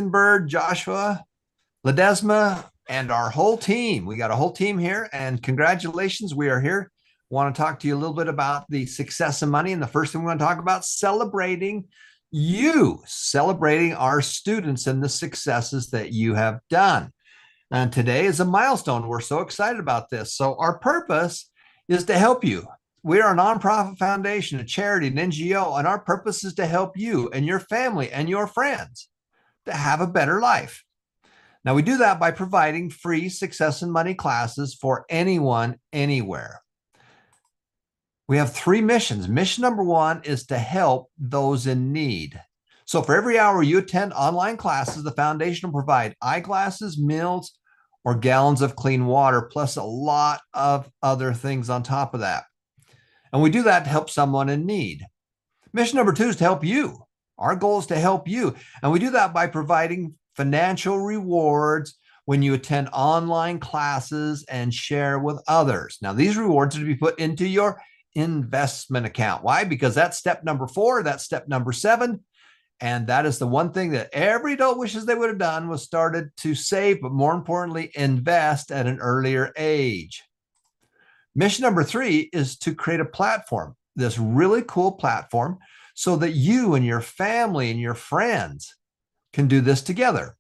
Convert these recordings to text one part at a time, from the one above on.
Mockingbird, Joshua, Ledesma, and our whole team. We got a whole team here, and congratulations, we are here. Want to talk to you a little bit about the success of money. And the first thing we want to talk about, celebrating our students and the successes that you have done. And today is a milestone. We're so excited about this. So our purpose is to help you. We are a nonprofit foundation, a charity, an NGO, and our purpose is to help you and your family and your friends to have a better life. Now, we do that by providing free success and money classes for anyone, anywhere. We have three missions. Mission number one is to help those in need. So for every hour you attend online classes, the foundation will provide eyeglasses, meals, or gallons of clean water, plus a lot of other things on top of that. And we do that to help someone in need. Mission number two is to help you. Our goal is to help you. And we do that by providing financial rewards when you attend online classes and share with others. Now, these rewards are to be put into your investment account. Why? Because that's step number 4, that's step number 7. And that is the one thing that every adult wishes they would have done, was started to save, but more importantly, invest at an earlier age. Mission number 3 is to create a platform, this really cool platform, so that you and your family and your friends can do this together,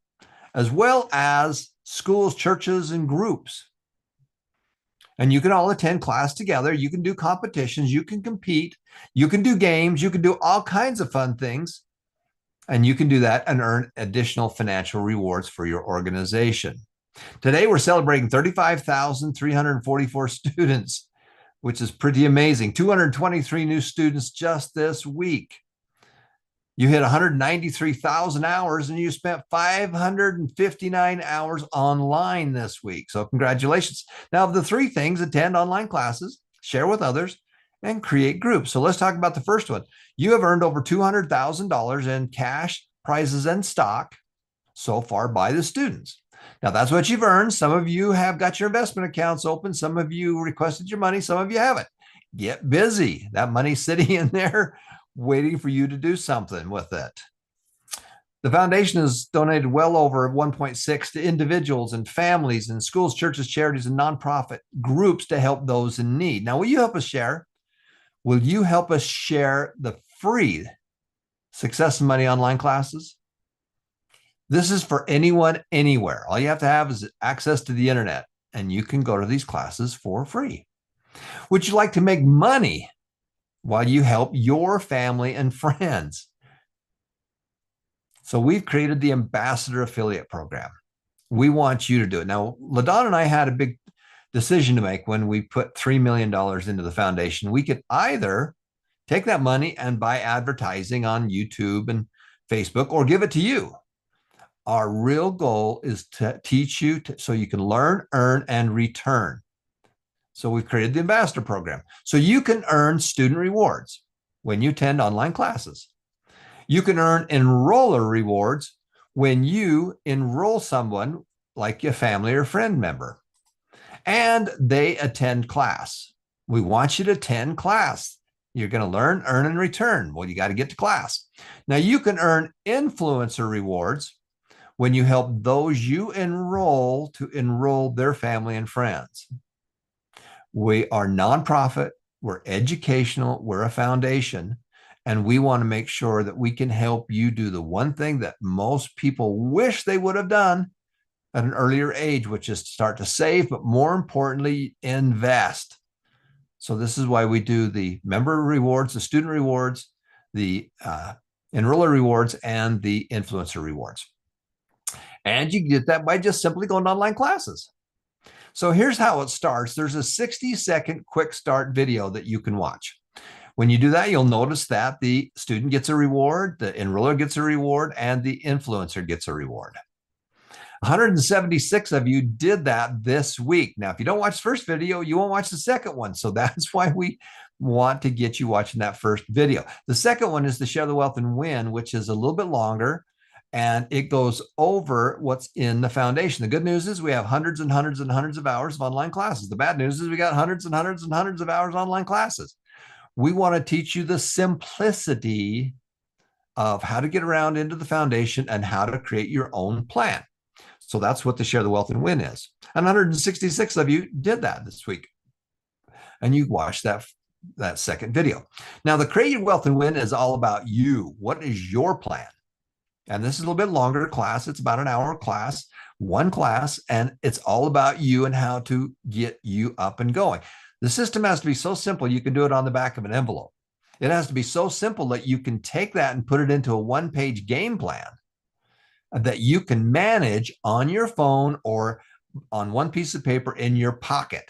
as well as schools, churches, and groups. And you can all attend class together. You can do competitions. You can compete. You can do games. You can do all kinds of fun things. And you can do that and earn additional financial rewards for your organization. Today, we're celebrating 35,344 students, which is pretty amazing. 223 new students just this week. You hit 193,000 hours and you spent 559 hours online this week. So congratulations. Now, of the 3 things, attend online classes, share with others, and create groups. So let's talk about the first one. You have earned over $200,000 in cash, prizes, and stock so far by the students. Now, that's what you've earned. Some of you have got your investment accounts open. Some of you requested your money. Some of you haven't. Get busy. That money's sitting in there waiting for you to do something with it. The foundation has donated well over 1.6 to individuals and families and schools, churches, charities, and nonprofit groups to help those in need. Now, will you help us share? Will you help us share the free Success and Money online classes? This is for anyone, anywhere. All you have to have is access to the internet, and you can go to these classes for free. Would you like to make money while you help your family and friends? So we've created the Ambassador Affiliate Program. We want you to do it. Now, LaDonna and I had a big decision to make when we put $3 million into the foundation. We could either take that money and buy advertising on YouTube and Facebook, or give it to you. Our real goal is to teach you so you can learn, earn, and return. So we've created the Ambassador Program. So you can earn student rewards when you attend online classes. You can earn enroller rewards when you enroll someone like your family or friend member, and they attend class. We want you to attend class. You're going to learn, earn, and return. Well, you got to get to class. Now, you can earn influencer rewards when you help those you enroll to enroll their family and friends. We are nonprofit, we're educational, we're a foundation, and we want to make sure that we can help you do the one thing that most people wish they would have done at an earlier age, which is to start to save, but more importantly, invest. So this is why we do the member rewards, the student rewards, the enroller rewards, and the influencer rewards. And you can get that by just simply going to online classes. So here's how it starts. There's a 60-second quick start video that you can watch. When you do that, you'll notice that the student gets a reward, the enroller gets a reward, and the influencer gets a reward. 176 of you did that this week. Now, if you don't watch the first video, you won't watch the second one. So that's why we want to get you watching that first video. The second one is to Share the Wealth and Win, which is a little bit longer, and it goes over what's in the foundation. The good news is we have hundreds and hundreds and hundreds of hours of online classes. The bad news is we got hundreds and hundreds and hundreds of hours of online classes. We want to teach you the simplicity of how to get around into the foundation and how to create your own plan. So that's what the Share the Wealth and Win is. And 166 of you did that this week. And you watched that second video. Now, the Create Your Wealth and Win is all about you. What is your plan? And this is a little bit longer class. It's about an hour class, one class, and it's all about you and how to get you up and going. The system has to be so simple you can do it on the back of an envelope. It has to be so simple that you can take that and put it into a one-page game plan that you can manage on your phone or on one piece of paper in your pocket.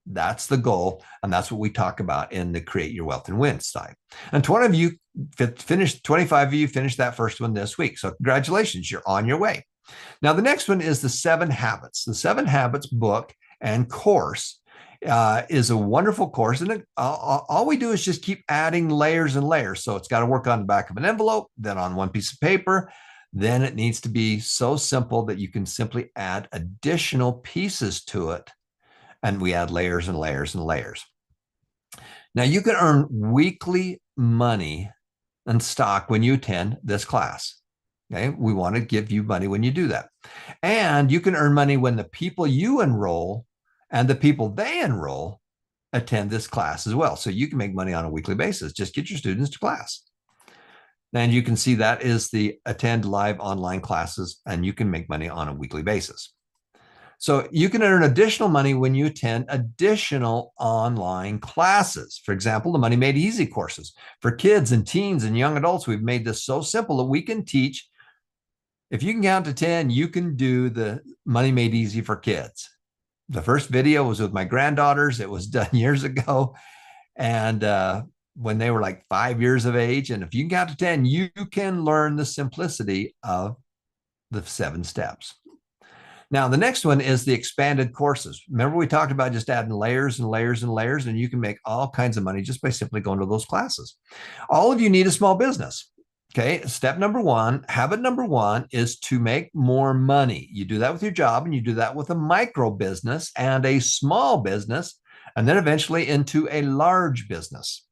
That's the goal. And that's what we talk about in the Create Your Wealth and Win side. And 20 of you finished, 25 of you finished that first one this week. So congratulations, you're on your way. Now, the next one is the 7 Habits. The 7 Habits book and course is a wonderful course. And all we do is just keep adding layers and layers. So it's got to work on the back of an envelope, then on one piece of paper. Then it needs to be so simple that you can simply add additional pieces to it. And we add layers and layers and layers. Now, you can earn weekly money and stock when you attend this class. Okay, we want to give you money when you do that. And you can earn money when the people you enroll and the people they enroll attend this class as well. So you can make money on a weekly basis. Just get your students to class. And you can see that is the attend live online classes, and you can make money on a weekly basis. So you can earn additional money when you attend additional online classes. For example, the Money Made Easy courses for kids and teens and young adults. We've made this so simple that we can teach. If you can count to 10, you can do the Money Made Easy for kids. The first video was with my granddaughters. It was done years ago. And when they were like 5 years of age. And if you can count to 10, you can learn the simplicity of the 7 steps. Now, the next one is the expanded courses. Remember, we talked about just adding layers and layers and layers, and you can make all kinds of money just by simply going to those classes. All of you need a small business. Okay, step number 1, habit number 1 is to make more money. You do that with your job, and you do that with a micro business and a small business, and then eventually into a large business.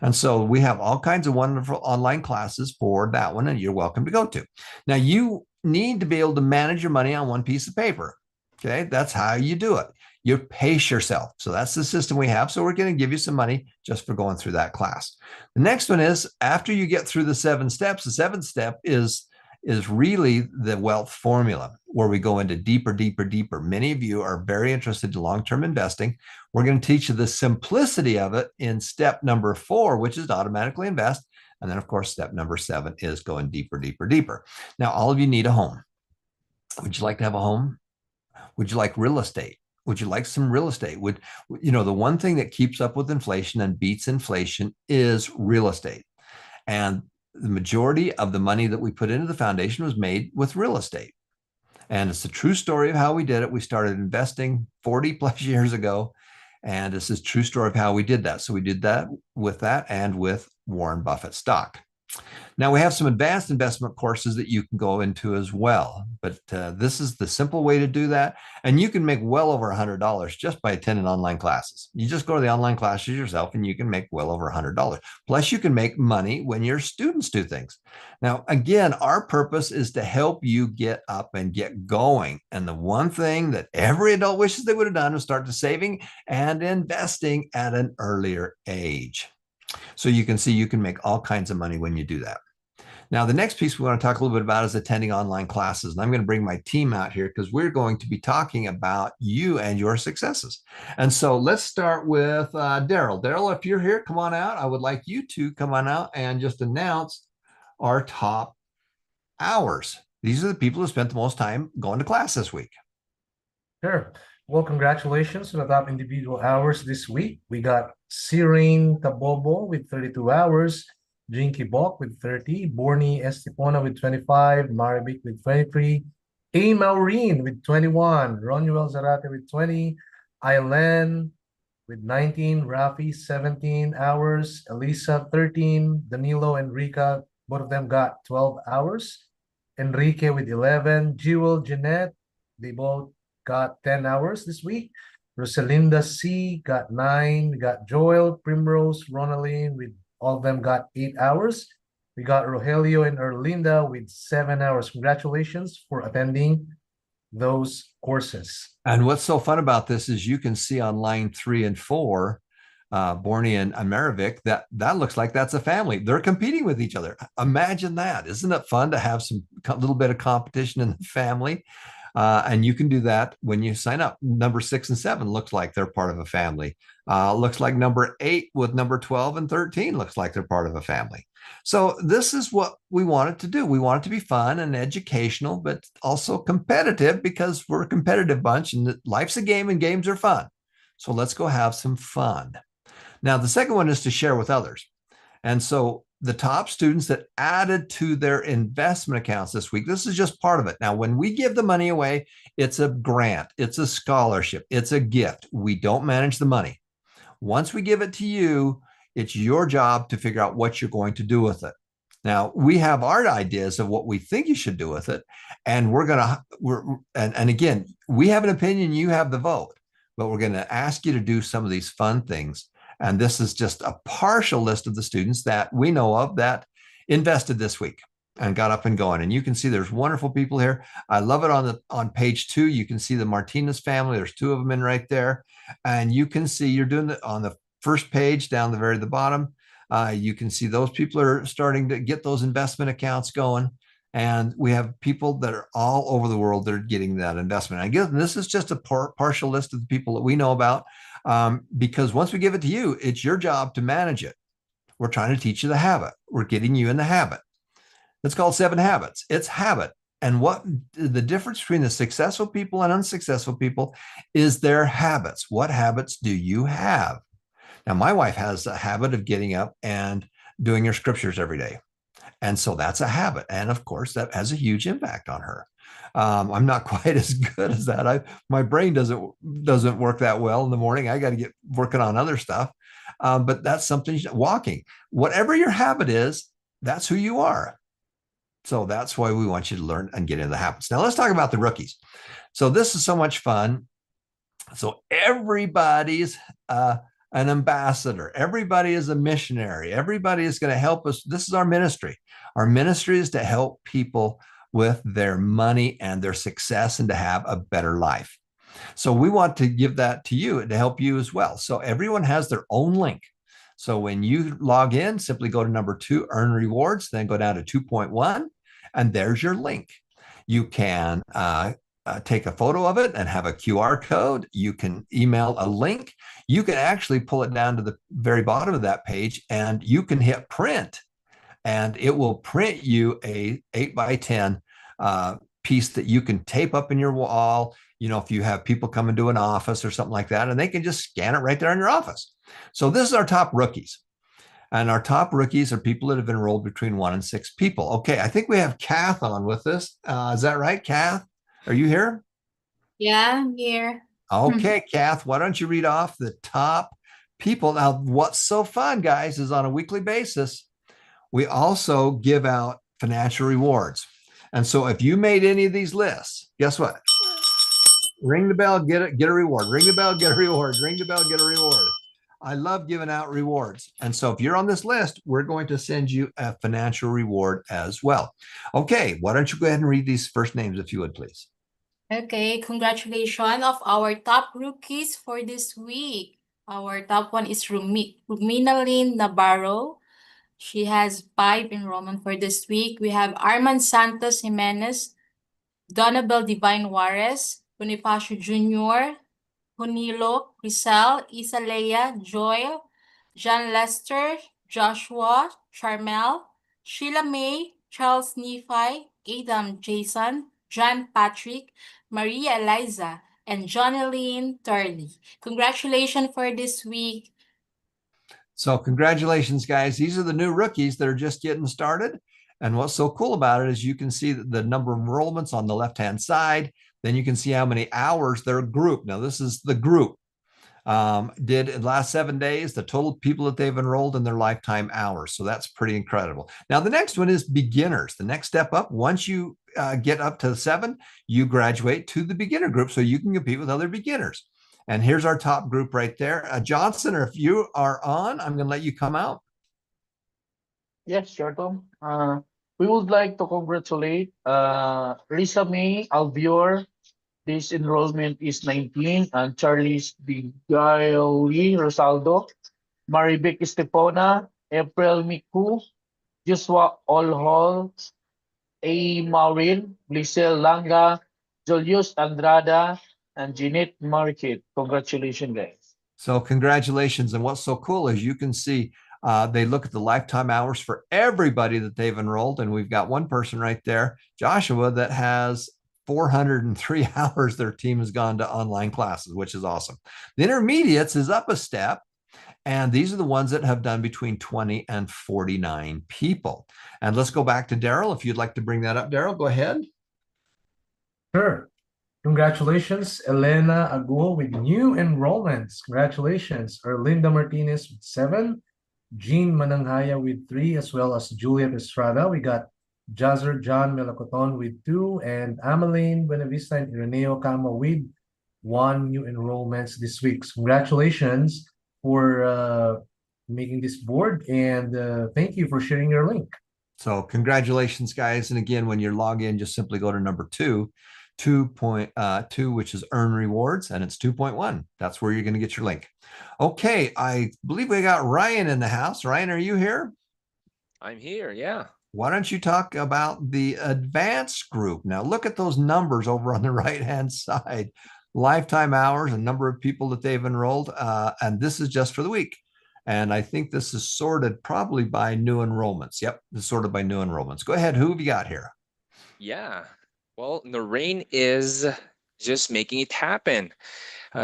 And so we have all kinds of wonderful online classes for that one, and you're welcome to go to. Now, you need to be able to manage your money on one piece of paper. Okay, that's how you do it. You pace yourself. So that's the system we have. So we're going to give you some money just for going through that class. The next one is after you get through the 7 steps, the 7th step is really the wealth formula, where we go into deeper, deeper, deeper. Many of you are very interested in long-term investing. We're going to teach you the simplicity of it in step number 4, which is to automatically invest. And then, of course, step number 7 is going deeper, deeper, deeper. Now, all of you need a home. Would you like to have a home? Would you like real estate? Would you like some real estate? The one thing that keeps up with inflation and beats inflation is real estate. And the majority of the money that we put into the foundation was made with real estate. And it's a true story of how we did it. We started investing 40 plus years ago. And this is a true story of how we did that. So we did that and with Warren Buffett stock. Now, we have some advanced investment courses that you can go into as well, but this is the simple way to do that. And you can make well over $100 just by attending online classes. You just go to the online classes yourself and you can make well over $100. Plus, you can make money when your students do things. Now, again, our purpose is to help you get up and get going. And the one thing that every adult wishes they would have done was start to saving and investing at an earlier age. So you can see you can make all kinds of money when you do that. Now, the next piece we want to talk a little bit about is attending online classes. And I'm going to bring my team out here because we're going to be talking about you and your successes. And so let's start with Daryl. Daryl, if you're here, come on out. I would like you to come on out and just announce our top hours. These are the people who spent the most time going to class this week. Sure. Well, congratulations on the top individual hours this week. We got Sirene Tabobo with 32 hours, Jinky Bok with 30, Borny Estepona with 25, Maribik with 23, A. Maureen with 21, Ronuel Zarate with 20, Ailen with 19, Rafi 17 hours, Elisa 13, Danilo and Rika, both of them got 12 hours, Enrique with 11, Jewel, Jeanette, they both got 10 hours this week. Rosalinda C got 9. We got Joel, Primrose, Ronaline, with all of them got 8 hours. We got Rogelio and Erlinda with 7 hours. Congratulations for attending those courses. And what's so fun about this is you can see on line 3 and 4, Borny and Amerivic, that looks like that's a family. They're competing with each other. Imagine that. Isn't it fun to have some little bit of competition in the family? And you can do that when you sign up. Number 6 and 7 looks like they're part of a family. Looks like number 8 with number 12 and 13 looks like they're part of a family. So this is what we want it to do. We want it to be fun and educational, but also competitive, because we're a competitive bunch and life's a game and games are fun. So let's go have some fun. Now, the second one is to share with others. And so the top students that added to their investment accounts this week, this is just part of it. Now, when we give the money away, it's a grant, it's a scholarship, it's a gift. We don't manage the money. Once we give it to you, it's your job to figure out what you're going to do with it. Now, we have our ideas of what we think you should do with it. And and again, we have an opinion, you have the vote, but we're going to ask you to do some of these fun things. And this is just a partial list of the students that we know of that invested this week and got up and going. And you can see there's wonderful people here. I love it on page 2. You can see the Martinez family. There's 2 of them in right there. And you can see you're doing it on the first page down the bottom. You can see those people are starting to get those investment accounts going. And we have people that are all over the world that are getting that investment. I guess this is just a partial list of the people that we know about, because once we give it to you, it's your job to manage it. We're trying to teach you the habit. We're getting you in the habit. It's called 7 Habits. It's habit. And what the difference between the successful people and unsuccessful people is their habits. What habits do you have? Now, my wife has a habit of getting up and doing her scriptures every day. And so that's a habit. And of course, that has a huge impact on her. I'm not quite as good as that. My brain doesn't work that well in the morning. I got to get working on other stuff. But that's something, walking, whatever your habit is, that's who you are. So that's why we want you to learn and get into the habits. Now let's talk about the rookies. So this is so much fun. So everybody's an ambassador. Everybody is a missionary. Everybody is going to help us. This is our ministry. Our ministry is to help people with their money and their success and to have a better life. So we want to give that to you and to help you as well. So everyone has their own link. So when you log in, simply go to number 2, earn rewards, then go down to 2.1, and there's your link. You can take a photo of it and have a QR code. You can email a link. You can actually pull it down to the very bottom of that page, and you can hit print, and it will print you a 8x10 piece that you can tape up in your wall. You know, if you have people come into an office or something like that, and they can just scan it right there in your office. So this is our top rookies. And our top rookies are people that have enrolled between 1 and 6 people. Okay, I think we have Kath on with us. Is that right, Kath? Are you here? Yeah, I'm here. Okay, Kath, why don't you read off the top people? Now, what's so fun, guys, is on a weekly basis, we also give out financial rewards. And so if you made any of these lists, guess what? Ring the bell, get a reward. Ring the bell, get a reward. Ring the bell, get a reward. I love giving out rewards. And so if you're on this list, we're going to send you a financial reward as well. Okay, why don't you go ahead and read these first names if you would, please. Okay, congratulations of our top rookies for this week. Our top one is Rumina Lynn Navarro. She has 5 enrollment for this week. We have Armand Santos Jimenez, Donabel Divine Juarez, Bonifacio Jr., Junilo, Rizal, Isalea, Joel, John Lester, Joshua, Charmel, Sheila May, Charles Nephi, Adam Jason, John Patrick, Maria Eliza, and Johnny Turley. Congratulations for this week. So congratulations, guys. These are the new rookies that are just getting started. And what's so cool about it is you can see the number of enrollments on the left-hand side. Then you can see how many hours they're grouped. Now, this is the group. Did in the last 7 days, the total people that they've enrolled in their lifetime hours. So that's pretty incredible. Now, the next one is beginners. The next step up, once you get up to 7, you graduate to the beginner group so you can compete with other beginners. And here's our top group right there. Johnson, or if you are on, I'm going to let you come out. Yes, sure, Tom. We would like to congratulate Risa May Alvior. This enrollment is 19, and Charles Bigaili Rosaldo, Maribek Estepona, April Miku, Joshua Olhol, A. Maureen, Glisel Langa, Julius Andrada, and Jeanette Market. Congratulations, guys. So congratulations. And what's so cool is you can see they look at the lifetime hours for everybody that they've enrolled. And we've got one person right there, Joshua, that has 403 hours their team has gone to online classes, which is awesome. The intermediates is up a step. And these are the ones that have done between 20 and 49 people. And let's go back to Daryl. If you'd like to bring that up, Daryl, go ahead. Sure. Congratulations, Elena Aguo with new enrollments. Congratulations. Erlinda Martinez with 7, Jean Mananghaya with 3, as well as Juliet Estrada. We got Jazzer John Melacoton with 2, and Ameline Buenavista and Ireneo Cama with 1 new enrollments this week. So congratulations for making this board, and thank you for sharing your link. So congratulations, guys. And again, when you log in, just simply go to number 2.2, which is earn rewards, and it's 2.1. That's where you're going to get your link. Okay, I believe we got Ryan in the house. Ryan, are you here? I'm here, yeah. Why don't you talk about the advanced group? Now, look at those numbers over on the right-hand side. Lifetime hours, a number of people that they've enrolled, and this is just for the week. And I think this is sorted probably by new enrollments. Yep, this is sorted by new enrollments. Go ahead, who have you got here? Yeah. Well, Noreen is just making it happen.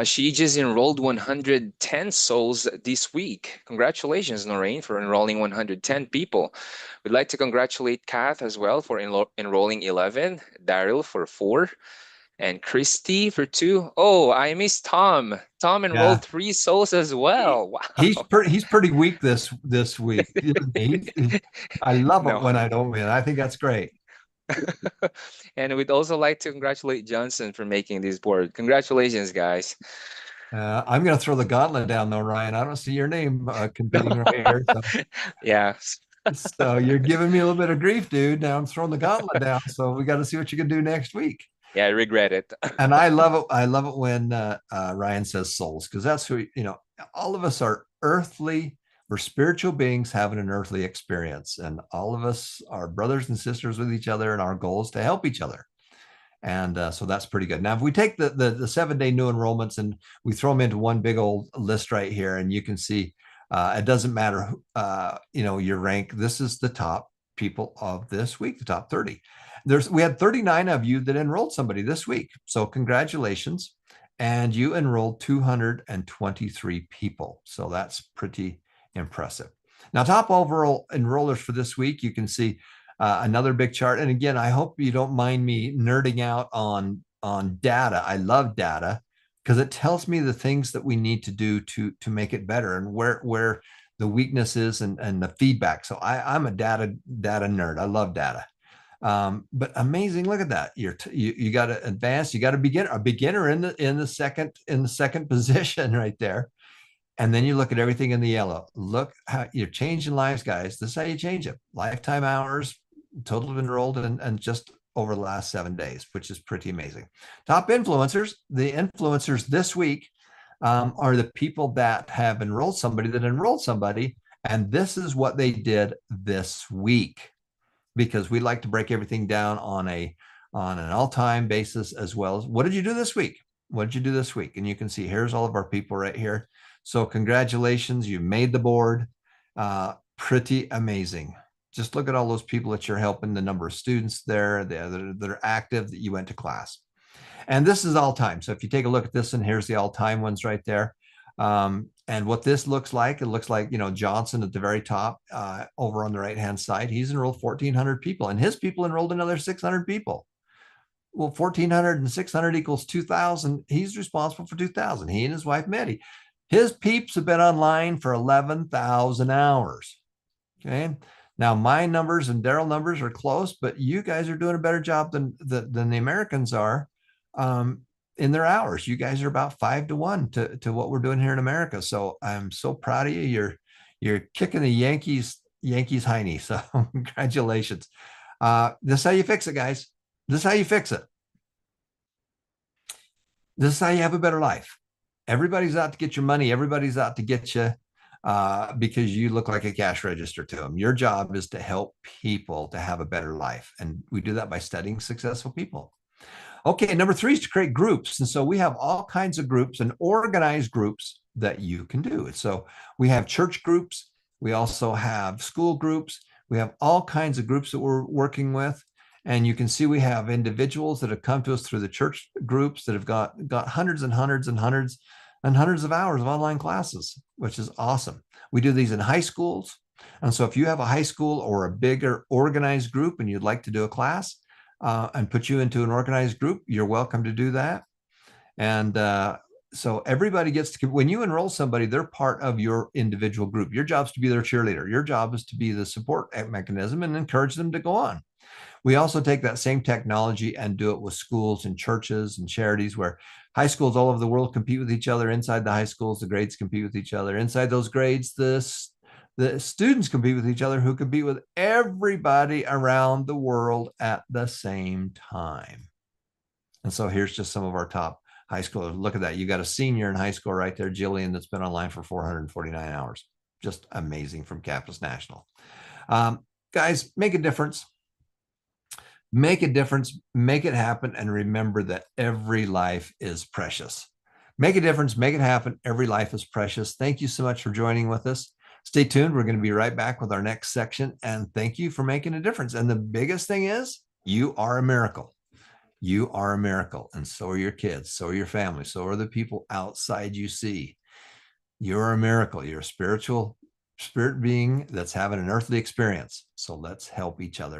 She just enrolled 110 souls this week. Congratulations, Noreen, for enrolling 110 people. We'd like to congratulate Kath as well for enrolling 11, Daryl for 4, and Christy for 2. Oh, I missed Tom. Tom enrolled 3 souls as well. Wow. He's pretty weak this week. I love it No. when I don't win. I think that's great. And we'd also like to congratulate Johnson for making this board. Congratulations, guys. I'm going to throw the gauntlet down though, Ryan. I don't see your name competing right here. So. Yeah. So you're giving me a little bit of grief, dude. Now I'm throwing the gauntlet down. So we got to see what you can do next week. Yeah, I regret it. And I love it. I love it when Ryan says souls, because that's who, all of us are earthly. We're spiritual beings having an earthly experience, and all of us are brothers and sisters with each other, and our goal is to help each other. And so that's pretty good. Now, if we take the 7-day new enrollments and we throw them into one big old list right here, and you can see it doesn't matter, your rank. This is the top people of this week, the top 30. We had 39 of you that enrolled somebody this week. So congratulations. And you enrolled 223 people. So that's pretty impressive. Now, top overall enrollers for this week, you can see another big chart. And again, I hope you don't mind me nerding out on data. I love data because it tells me the things that we need to do to make it better and where the weakness is and the feedback. So I'm a data nerd. I love data. But amazing. Look at that. You got to advance. You got a beginner in the second position right there. And then you look at everything in the yellow. Look how you're changing lives, guys. This is how you change it. Lifetime hours, total enrolled, and just over the last 7 days, which is pretty amazing. Top influencers. The influencers this week are the people that have enrolled somebody that enrolled somebody. And this is what they did this week, because we like to break everything down on an all-time basis as well as what did you do this week? What did you do this week? And you can see here's all of our people right here. So congratulations, you made the board. Pretty amazing. Just look at all those people that you're helping, the number of students there that are active, that you went to class. And this is all time. So if you take a look at this, and here's the all-time ones right there. And what this looks like, it looks like, Johnson at the very top over on the right-hand side, he's enrolled 1,400 people, and his people enrolled another 600 people. Well, 1,400 and 600 equals 2,000. He's responsible for 2,000. He and his wife, Maddie. His peeps have been online for 11,000 hours. Okay. Now, my numbers and Daryl numbers are close, but you guys are doing a better job than the Americans are in their hours. You guys are about 5 to 1 to what we're doing here in America. So I'm so proud of you. You're kicking the Yankees Yankees Heine. So congratulations. This is how you fix it, guys. This is how you fix it. This is how you have a better life. Everybody's out to get your money. Everybody's out to get you because you look like a cash register to them. Your job is to help people to have a better life. And we do that by studying successful people. Okay, number 3 is to create groups. And so we have all kinds of groups and organized groups that you can do. So we have church groups. We also have school groups. We have all kinds of groups that we're working with. And you can see we have individuals that have come to us through the church groups that have got hundreds and hundreds and hundreds and hundreds of hours of online classes, which is awesome. We do these in high schools. And so if you have a high school or a bigger organized group and you'd like to do a class and put you into an organized group, you're welcome to do that. And so everybody gets to, when you enroll somebody, they're part of your individual group. Your job is to be their cheerleader. Your job is to be the support mechanism and encourage them to go on. We also take that same technology and do it with schools and churches and charities where high schools all over the world compete with each other. Inside the high schools, the grades compete with each other. Inside those grades, the students compete with each other who compete with everybody around the world at the same time. And so here's just some of our top high schoolers. Look at that. You got a senior in high school right there, Jillian, that's been online for 449 hours. Just amazing from Capitalist National. Guys, make a difference. Make a difference, make it happen, and remember that every life is precious. Make a difference, make it happen. Every life is precious. Thank you so much for joining with us. Stay tuned. We're going to be right back with our next section. And thank you for making a difference. And the biggest thing is you are a miracle. You are a miracle. And so are your kids. So are your family. So are the people outside you see. You're a miracle. You're a spirit being that's having an earthly experience. So let's help each other.